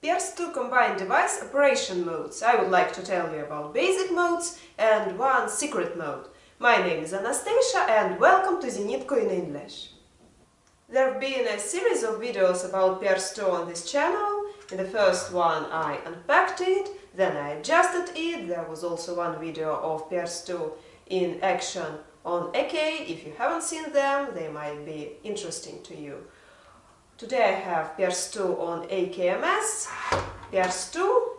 Perst 2 combined device operation modes. I would like to tell you about basic modes and one secret mode. My name is Anastasia and welcome to Zenitco in English. There have been a series of videos about Perst 2 on this channel. In the first one I unpacked it, then I adjusted it. There was also one video of Perst 2 in action on AK. If you haven't seen them, they might be interesting to you. Today I have Perst 2 on AKMS, Perst 2,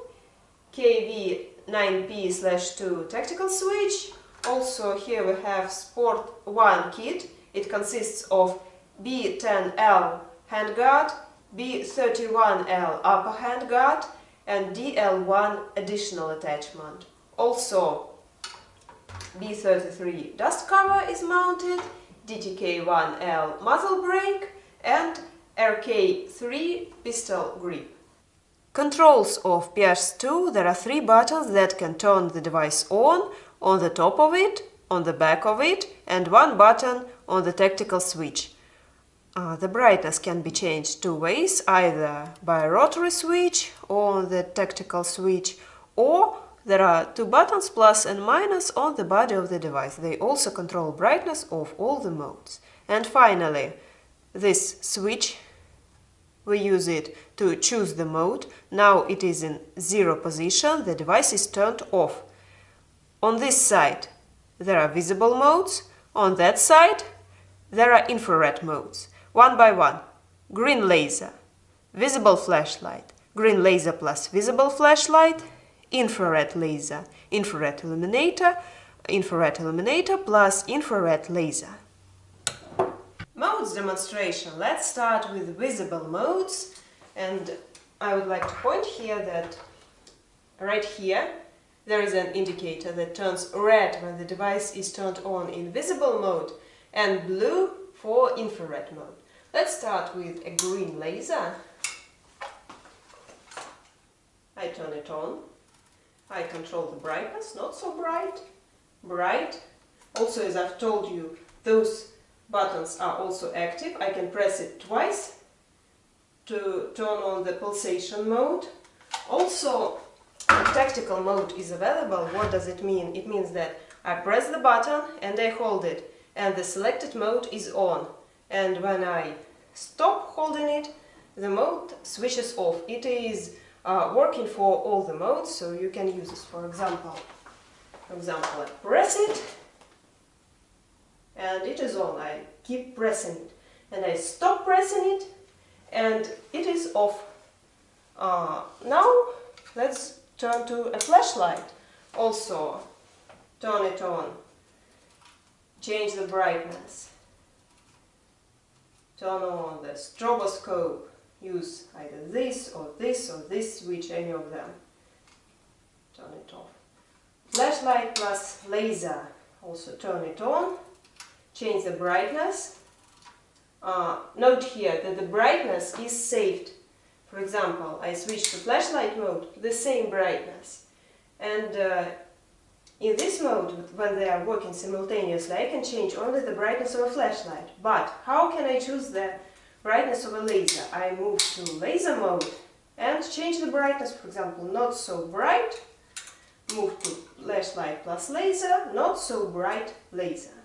KV9P/2 tactical switch. Also here we have Sport 1 kit. It consists of B10L handguard, B31L upper handguard and DL1 additional attachment. Also B33 dust cover is mounted, DTK1L muzzle brake and RK3 pistol grip. Controls of Perst 2. There are 3 buttons that can turn the device on the top of it, on the back of it, and 1 button on the tactical switch. The brightness can be changed 2 ways, either by a rotary switch or on the tactical switch, or there are 2 buttons plus and minus on the body of the device. They also control brightness of all the modes. And finally, this switch, we use it to choose the mode. Now it is in 0 position, the device is turned off. On this side there are visible modes, on that side there are infrared modes. One by one. Green laser, visible flashlight, green laser plus visible flashlight, infrared laser, infrared illuminator plus infrared laser. Modes demonstration. Let's start with visible modes, and I would like to point here that right here there is an indicator that turns red when the device is turned on in visible mode and blue for infrared mode. Let's start with a green laser. I turn it on. I control the brightness, not so bright, bright. Also, as I've told you, those buttons are also active. I can press it twice to turn on the pulsation mode. Also, the tactical mode is available. What does it mean? It means that I press the button and I hold it, and the selected mode is on. And when I stop holding it, the mode switches off. It is working for all the modes, so you can use this. For example, I press it, and it is on. I keep pressing it, and I stop pressing it, and it is off. Now let's turn to a flashlight. Also, turn it on, change the brightness, turn on the stroboscope, use either this or this or this switch, any of them, turn it off. Flashlight plus laser, also turn it on, change the brightness. Note here that the brightness is saved. For example, I switch to flashlight mode, the same brightness. And in this mode, when they are working simultaneously, I can change only the brightness of a flashlight. But how can I choose the brightness of a laser? I move to laser mode and change the brightness. For example, not so bright, move to flashlight plus laser, not so bright laser.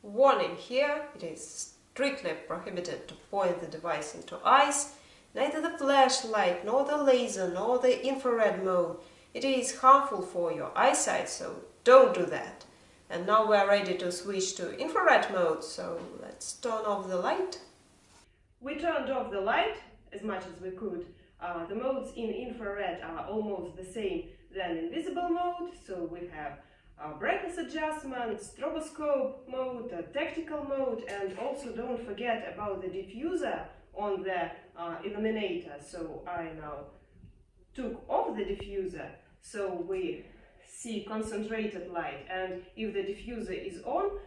Warning here, it is strictly prohibited to point the device into eyes. Neither the flashlight, nor the laser, nor the infrared mode. It is harmful for your eyesight, so don't do that. And now we are ready to switch to infrared mode, so let's turn off the light. We turned off the light as much as we could. The modes in infrared are almost the same than in visible mode, so we have brightness adjustment, stroboscope mode, tactical mode, and also don't forget about the diffuser on the illuminator. So I now took off the diffuser, so we see concentrated light, and if the diffuser is on,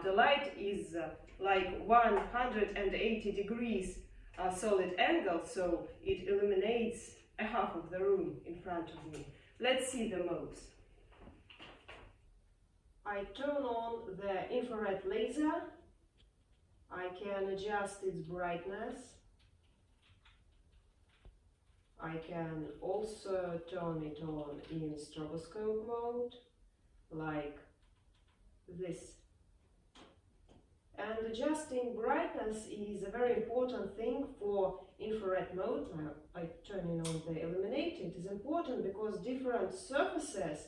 the light is like 180 degrees solid angle, so it illuminates a half of the room in front of me. Let's see the modes. I turn on the infrared laser. I can adjust its brightness. I can also turn it on in stroboscope mode, like this. And adjusting brightness is a very important thing for infrared mode. Now I turning on the illuminator. It is important because different surfaces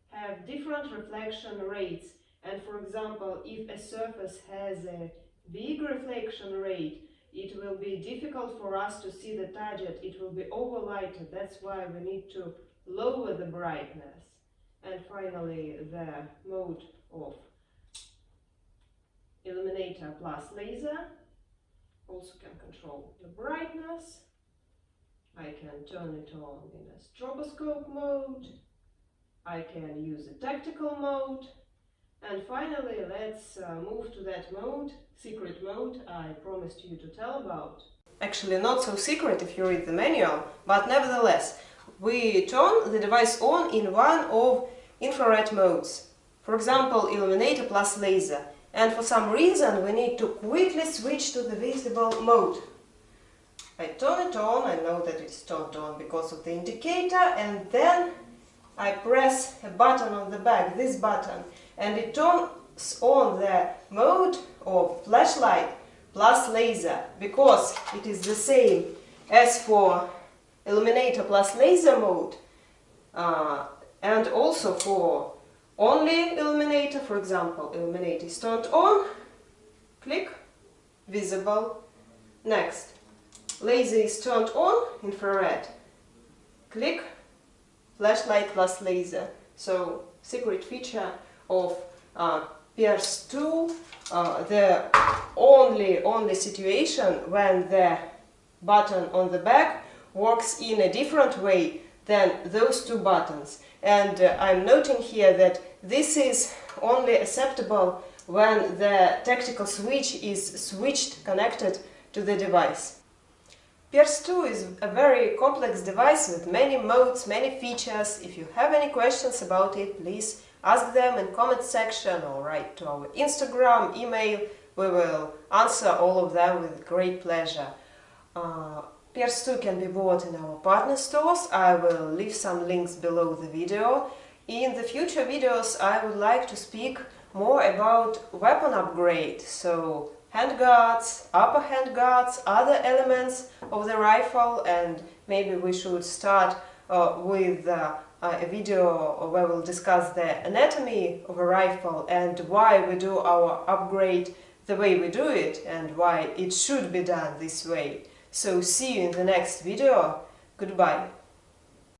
have different reflection rates. And for example, if a surface has a big reflection rate, it will be difficult for us to see the target. It will be overlighted. That's why we need to lower the brightness. And finally, the mode of illuminator plus laser. Also can control the brightness. I can turn it on in a stroboscope mode. I can use a tactical mode. And finally, let's move to that mode, secret mode, I promised you to tell about. Actually, not so secret if you read the manual, but nevertheless, we turn the device on in one of infrared modes. For example, illuminator plus laser. And for some reason, we need to quickly switch to the visible mode. I turn it on, I know that it's turned on because of the indicator, and then I press a button on the back, this button, and it turns on the mode of flashlight plus laser, because it is the same as for illuminator plus laser mode, and also for only illuminator. For example, illuminator is turned on, click, visible. Next, laser is turned on, infrared, click, flashlight plus laser. So, secret feature of Perst 2, the only situation when the button on the back works in a different way than those two buttons. And I'm noting here that this is only acceptable when the tactical switch is connected to the device. Perst 2 is a very complex device with many modes, many features. If you have any questions about it, please ask them in comment section or write to our Instagram, email. We will answer all of them with great pleasure. Perst 2 can be bought in our partner stores. I will leave some links below the video. In the future videos I would like to speak more about weapon upgrade, so handguards, upper handguards, other elements of the rifle, and maybe we should start with a video where we'll discuss the anatomy of a rifle and why we do our upgrade the way we do it and why it should be done this way. So see you in the next video. Goodbye.